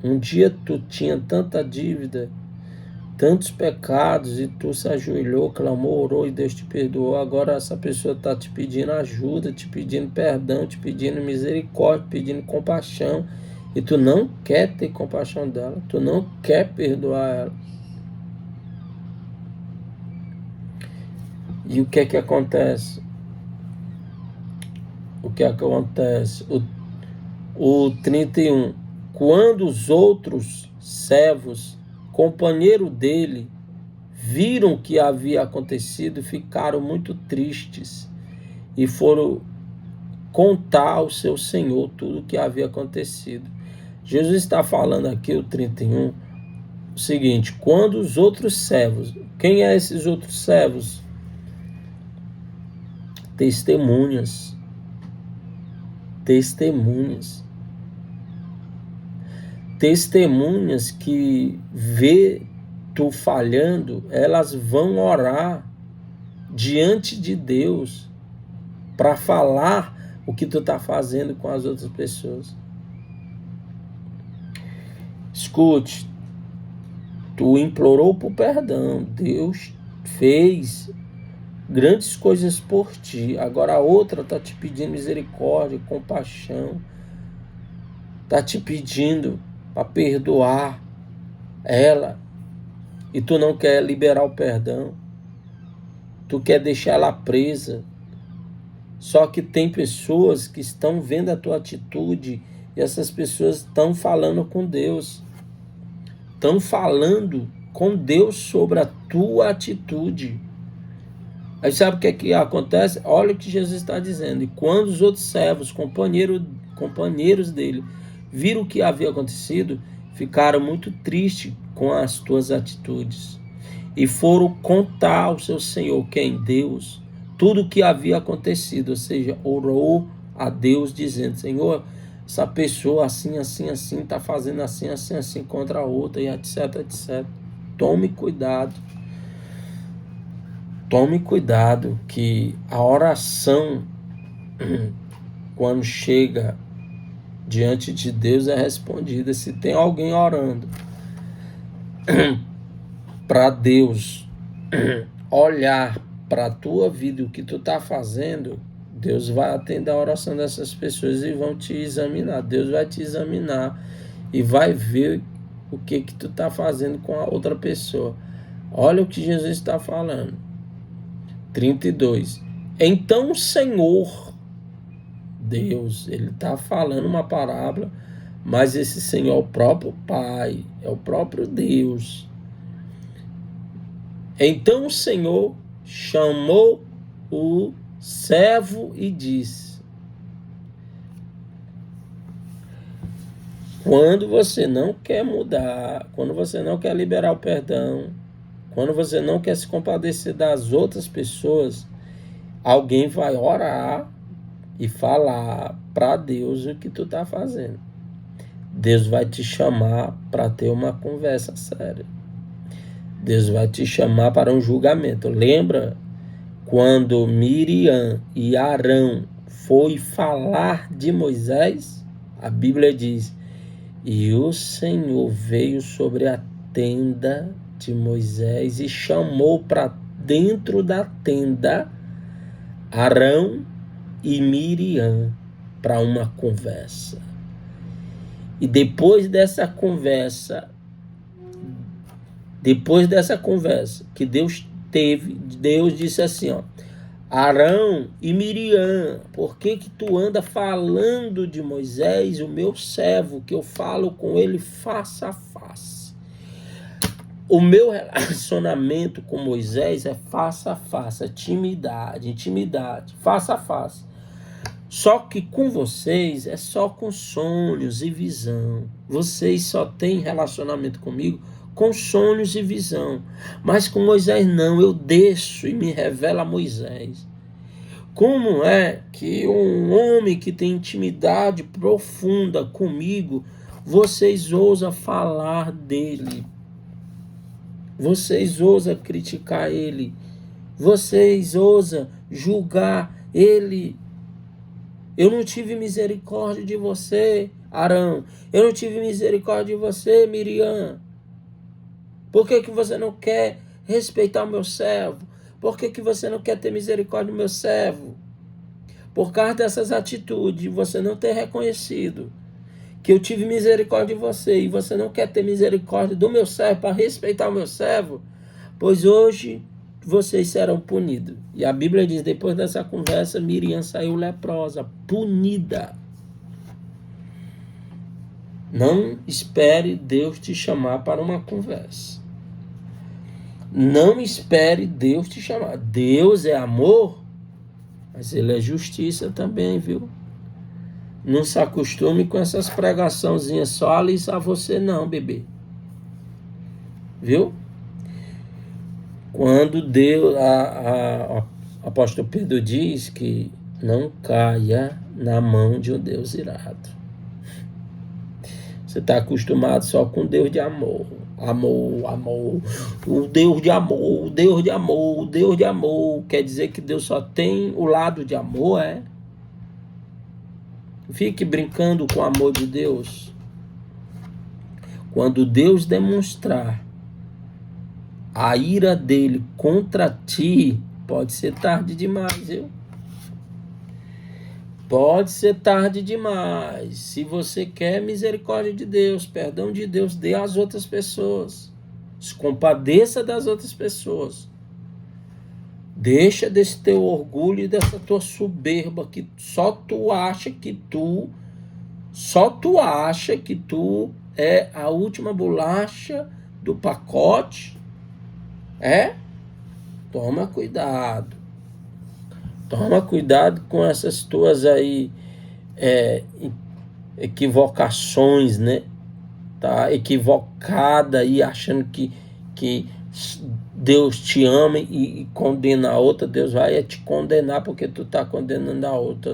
Um dia tu tinha tanta dívida, tantos pecados, e tu se ajoelhou, clamou, orou e Deus te perdoou. Agora essa pessoa está te pedindo ajuda, te pedindo perdão, te pedindo misericórdia, pedindo compaixão, e tu não quer ter compaixão dela, tu não quer perdoar ela. E o que é que acontece? O que acontece? O 31. Quando os outros servos, companheiro dele, viram o que havia acontecido, ficaram muito tristes e foram contar ao seu senhor tudo o que havia acontecido. Jesus está falando aqui, o 31, o seguinte: quando os outros servos, quem é esses outros servos? Testemunhas. Testemunhas que vê tu falhando, elas vão orar diante de Deus para falar o que tu está fazendo com as outras pessoas. Escute, tu implorou por perdão, Deus fez grandes coisas por ti, agora a outra está te pedindo misericórdia, compaixão, está te pedindo para perdoar ela, e tu não quer liberar o perdão, tu quer deixar ela presa. Só que tem pessoas que estão vendo a tua atitude, e essas pessoas estão falando com Deus, estão falando com Deus sobre a tua atitude. Aí sabe o que é que acontece? Olha o que Jesus está dizendo: e quando os outros servos, companheiros dele, viram o que havia acontecido, ficaram muito tristes com as tuas atitudes e foram contar ao seu senhor, quem? Deus, tudo o que havia acontecido. Ou seja, orou a Deus dizendo: Senhor, essa pessoa assim, assim, assim, está fazendo assim, assim, assim contra a outra, e etc, etc. Tome cuidado. Tome cuidado que a oração, quando chega diante de Deus, é respondida. Se tem alguém orando para Deus olhar para a tua vida e o que tu está fazendo, Deus vai atender a oração dessas pessoas e vão te examinar. Deus vai te examinar e vai ver o que tu está fazendo com a outra pessoa. Olha o que Jesus está falando. 32. Então o Senhor, Deus, ele está falando uma parábola, mas esse Senhor é o próprio Pai, é o próprio Deus. Então o Senhor chamou o servo e disse: quando você não quer mudar, quando você não quer liberar o perdão, quando você não quer se compadecer das outras pessoas, alguém vai orar e falar para Deus o que tu está fazendo. Deus vai te chamar para ter uma conversa séria. Deus vai te chamar para um julgamento. Lembra quando Miriam e Arão foi falar de Moisés? A Bíblia diz: e o Senhor veio sobre a tenda de Moisés e chamou para dentro da tenda Arão e Miriam para uma conversa. E depois dessa conversa que Deus teve, Deus disse assim, ó: Arão e Miriam, por que que tu anda falando de Moisés, o meu servo, que eu falo com ele face a face? O meu relacionamento com Moisés é face a face, é intimidade, face a face. Só que com vocês é só com sonhos e visão. Vocês só têm relacionamento comigo com sonhos e visão. Mas com Moisés não, eu desço e me revela a Moisés. Como é que um homem que tem intimidade profunda comigo, vocês ousam falar dele? Vocês ousam criticar ele? Vocês ousam julgar ele? Eu não tive misericórdia de você, Arão. Eu não tive misericórdia de você, Miriam. Por que que você não quer respeitar o meu servo? Por que que você não quer ter misericórdia do meu servo? Por causa dessas atitudes, você não ter reconhecido que eu tive misericórdia de você e você não quer ter misericórdia do meu servo para respeitar o meu servo, pois hoje vocês serão punidos. E a Bíblia diz, depois dessa conversa, Miriam saiu leprosa, punida. Não espere Deus te chamar para uma conversa. Não espere Deus te chamar. Deus é amor, mas ele é justiça também, viu? Não se acostume com essas pregaçãozinhas só alisar você não, bebê. Viu? Quando Deus, o apóstolo Pedro diz que não caia na mão de um Deus irado. Você está acostumado só com Deus de amor. Amor. O Deus de amor, o Deus de amor, o Deus de amor. Quer dizer que Deus só tem o lado de amor, é? Fique brincando com o amor de Deus. Quando Deus demonstrar a ira dele contra ti, pode ser tarde demais, viu? Pode ser tarde demais. Se você quer misericórdia de Deus, perdão de Deus, dê às outras pessoas. Se compadeça das outras pessoas. Deixa desse teu orgulho e dessa tua soberba que só tu acha que tu é a última bolacha do pacote. Toma cuidado. Toma cuidado com essas tuas aí equivocações, né? Tá equivocada aí, achando que Deus te ama e condena a outra. Deus vai te condenar porque tu tá condenando a outra.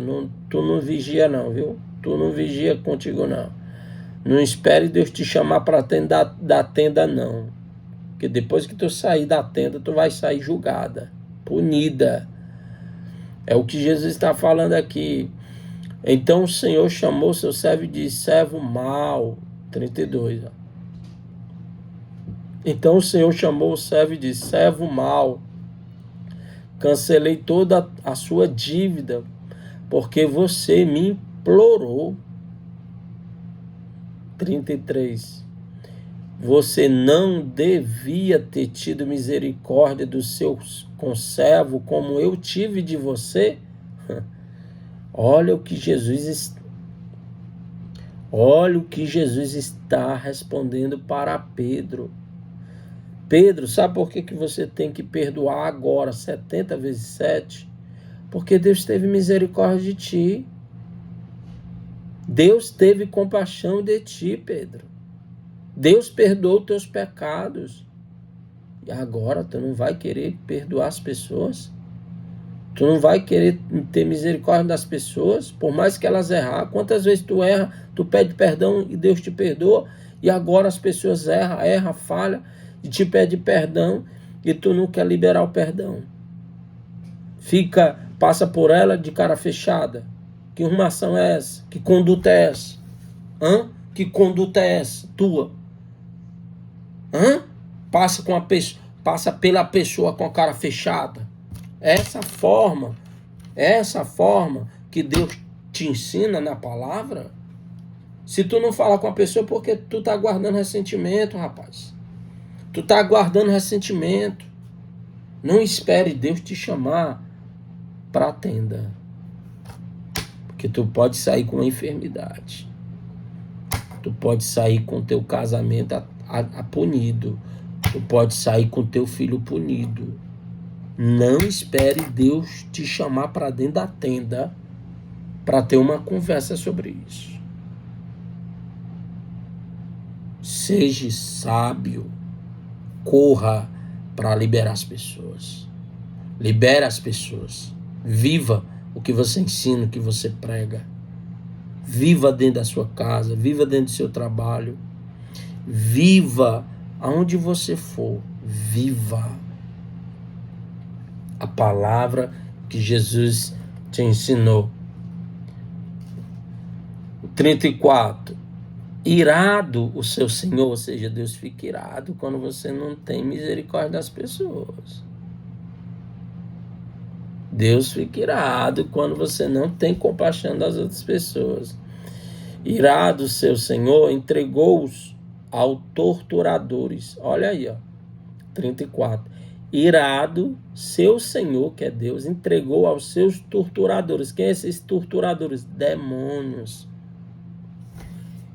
Tu não vigia não, viu? Tu não vigia contigo não. Não espere Deus te chamar para da tenda não. Porque depois que tu sair da tenda, tu vai sair julgada, punida. É o que Jesus está falando aqui. Então o Senhor chamou seu servo e disse, servo mau. 32. Então o Senhor chamou o servo e disse, servo mau, cancelei toda a sua dívida, porque você me implorou. 33. Você não devia ter tido misericórdia do seu conservo como eu tive de você? Olha o que Jesus está respondendo para Pedro. Pedro, sabe por que você tem que perdoar agora 70 vezes 7? Porque Deus teve misericórdia de ti. Deus teve compaixão de ti, Pedro. Deus perdoou teus pecados. E agora tu não vai querer perdoar as pessoas? Tu não vai querer ter misericórdia das pessoas? Por mais que elas errar. Quantas vezes tu erra, tu pede perdão e Deus te perdoa? E agora as pessoas erram, falham e te pede perdão e tu não quer liberar o perdão. Passa por ela de cara fechada. Que arrumação é essa? Que conduta é essa? Que conduta é essa? Tua? Passa pela pessoa com a cara fechada. Essa forma que Deus te ensina na palavra. Se tu não falar com a pessoa, porque tu tá guardando ressentimento, rapaz. Tu tá guardando ressentimento. Não espere Deus te chamar para a tenda. Porque tu pode sair com uma enfermidade. Tu pode sair com teu casamento punido. Tu pode sair com teu filho punido. Não espere Deus te chamar para dentro da tenda para ter uma conversa sobre isso. Seja sábio. Corra para liberar as pessoas. Libera as pessoas. Viva o que você ensina, o que você prega. Viva dentro da sua casa, viva dentro do seu trabalho. Viva aonde você for. Viva a palavra que Jesus te ensinou. 34. Irado o seu Senhor, ou seja, Deus fica irado quando você não tem misericórdia das pessoas. Deus fica irado quando você não tem compaixão das outras pessoas. Irado o seu Senhor, entregou-os aos torturadores. Olha aí, ó. 34. Irado, seu Senhor, que é Deus, entregou aos seus torturadores. Quem são esses torturadores? Demônios.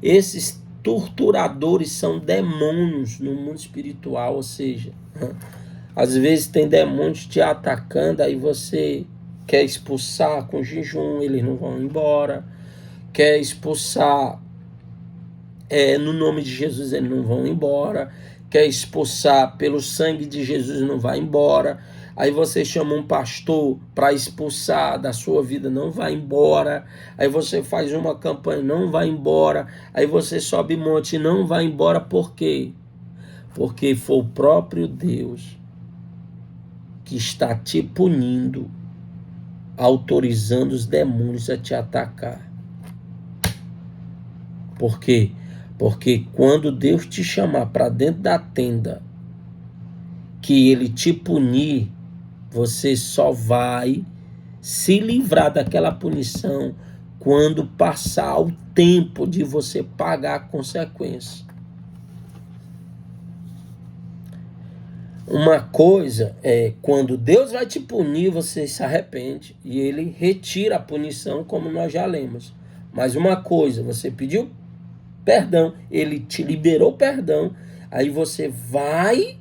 Esses torturadores são demônios no mundo espiritual, ou seja, às vezes tem demônios te atacando, aí você quer expulsar com jejum, eles não vão embora. Quer expulsar no nome de Jesus, eles não vão embora. Quer expulsar pelo sangue de Jesus, não vai embora. Aí você chama um pastor para expulsar da sua vida, não vai embora. Aí você faz uma campanha, não vai embora. Aí você sobe monte, não vai embora. Por quê? Porque foi o próprio Deus que está te punindo, autorizando os demônios a te atacar. Por quê? Porque quando Deus te chamar para dentro da tenda, que ele te punir, você só vai se livrar daquela punição quando passar o tempo de você pagar a consequência. Uma coisa é quando Deus vai te punir, você se arrepende e ele retira a punição, como nós já lemos. Mas uma coisa, você pediu perdão, ele te liberou perdão, aí você vai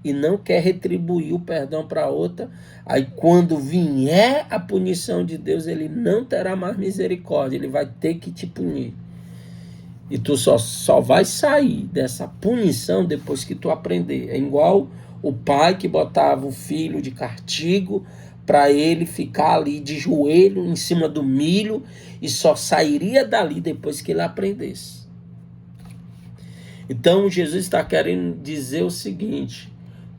e não quer retribuir o perdão para outra, aí quando vier a punição de Deus, ele não terá mais misericórdia, ele vai ter que te punir. E tu só vai sair dessa punição depois que tu aprender. É igual o pai que botava o filho de castigo para ele ficar ali de joelho em cima do milho e só sairia dali depois que ele aprendesse. Então Jesus está querendo dizer o seguinte: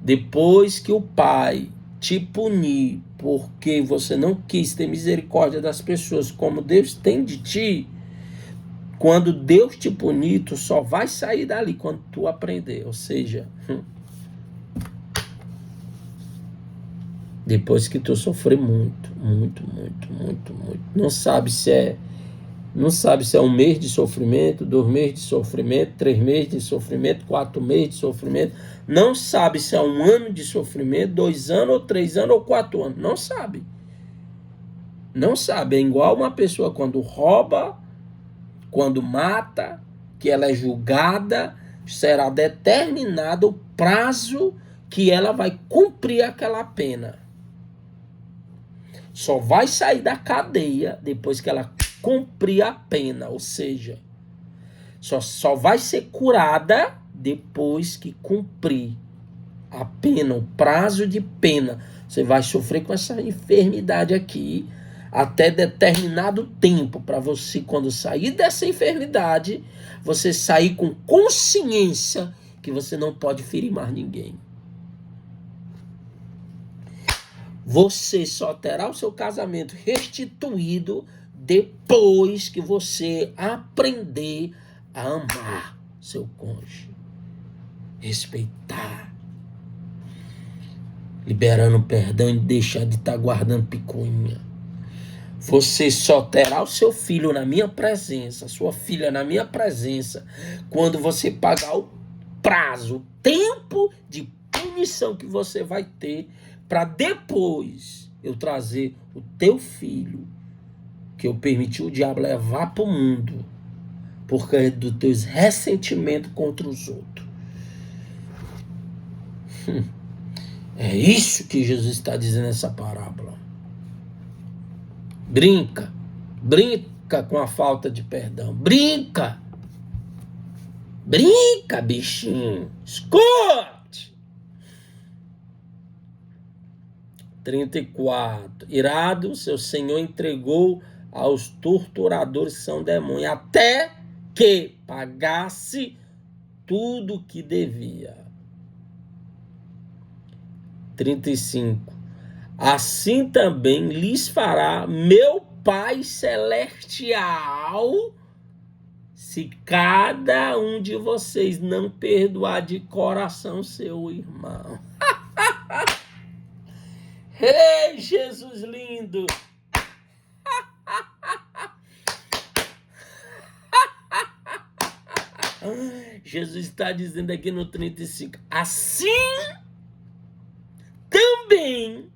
depois que o pai te punir porque você não quis ter misericórdia das pessoas como Deus tem de ti, quando Deus te punir, tu só vai sair dali quando tu aprender. Ou seja, depois que tu sofrer muito. Não sabe se é 1 mês de sofrimento, 2 meses de sofrimento, 3 meses de sofrimento, 4 meses de sofrimento. Não sabe se é 1 ano de sofrimento, 2 anos, ou 3 anos, ou 4 anos. Não sabe. Não sabe. É igual uma pessoa quando rouba, quando mata, que ela é julgada, será determinado o prazo que ela vai cumprir aquela pena. Só vai sair da cadeia depois que ela cumprir a pena, ou seja, só vai ser curada depois que cumprir a pena, o prazo de pena. Você vai sofrer com essa enfermidade aqui até determinado tempo, para você, quando sair dessa enfermidade, você sair com consciência que você não pode ferir mais ninguém. Você só terá o seu casamento restituído depois que você aprender a amar seu cônjuge, respeitar, liberando perdão e deixar de estar guardando picuinha. Você só terá o seu filho na minha presença, sua filha na minha presença, quando você pagar o prazo, o tempo de punição que você vai ter, para depois eu trazer o teu filho, que eu permiti o diabo levar para o mundo, por causa dos teus ressentimentos contra os outros. É isso que Jesus está dizendo nessa parábola. Brinca com a falta de perdão. Brinca, bichinho. Escute. 34. Irado, seu senhor entregou aos torturadores que são demônios, até que pagasse tudo o que devia. 35. Assim também lhes fará meu Pai Celestial, se cada um de vocês não perdoar de coração seu irmão. Ei, Jesus lindo! Jesus está dizendo aqui no 35, assim também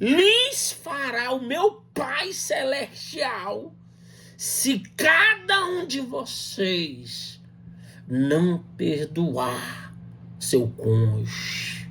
lhes fará o meu Pai Celestial, se cada um de vocês não perdoar seu cônjuge,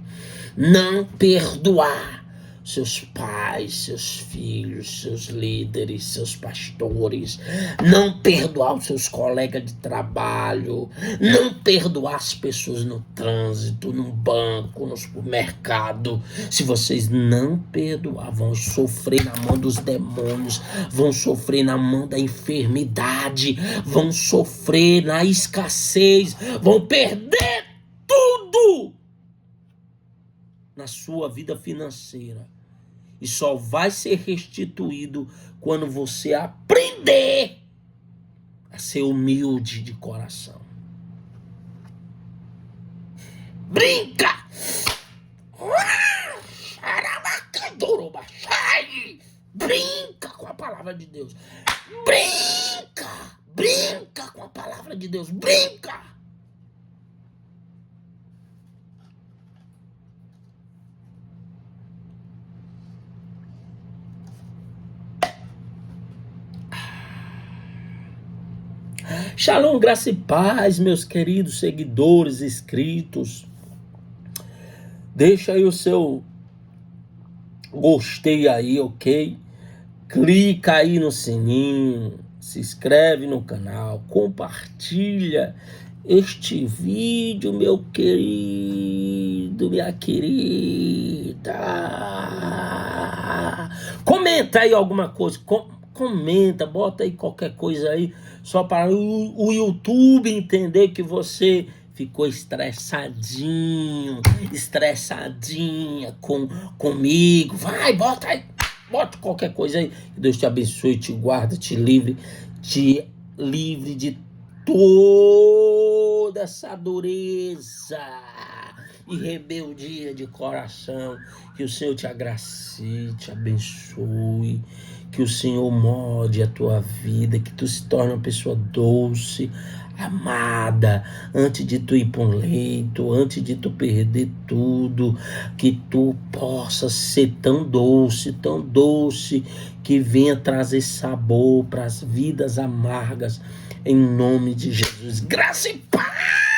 não perdoar seus pais, seus filhos, seus líderes, seus pastores, não perdoar os seus colegas de trabalho, não perdoar as pessoas no trânsito, no banco, no supermercado. Se vocês não perdoar, vão sofrer na mão dos demônios, vão sofrer na mão da enfermidade, vão sofrer na escassez, vão perder tudo na sua vida financeira. E só vai ser restituído quando você aprender a ser humilde de coração. Brinca! Brinca com a palavra de Deus. Brinca com a palavra de Deus. Brinca! Shalom, graça e paz, meus queridos seguidores, inscritos. Deixa aí o seu gostei aí, ok? Clica aí no sininho, se inscreve no canal, compartilha este vídeo, meu querido, minha querida. Comenta aí alguma coisa, comenta, bota aí qualquer coisa aí, só para o YouTube entender que você ficou estressadinha comigo. Vai, bota aí, bota qualquer coisa aí. Que Deus te abençoe, te guarda, te livre de toda essa dureza e rebeldia de coração. Que o Senhor te agracie, te abençoe, que o Senhor molde a tua vida, que tu se torne uma pessoa doce, amada, antes de tu ir para um leito, antes de tu perder tudo, que tu possa ser tão doce, que venha trazer sabor para as vidas amargas, em nome de Jesus. Graça e paz!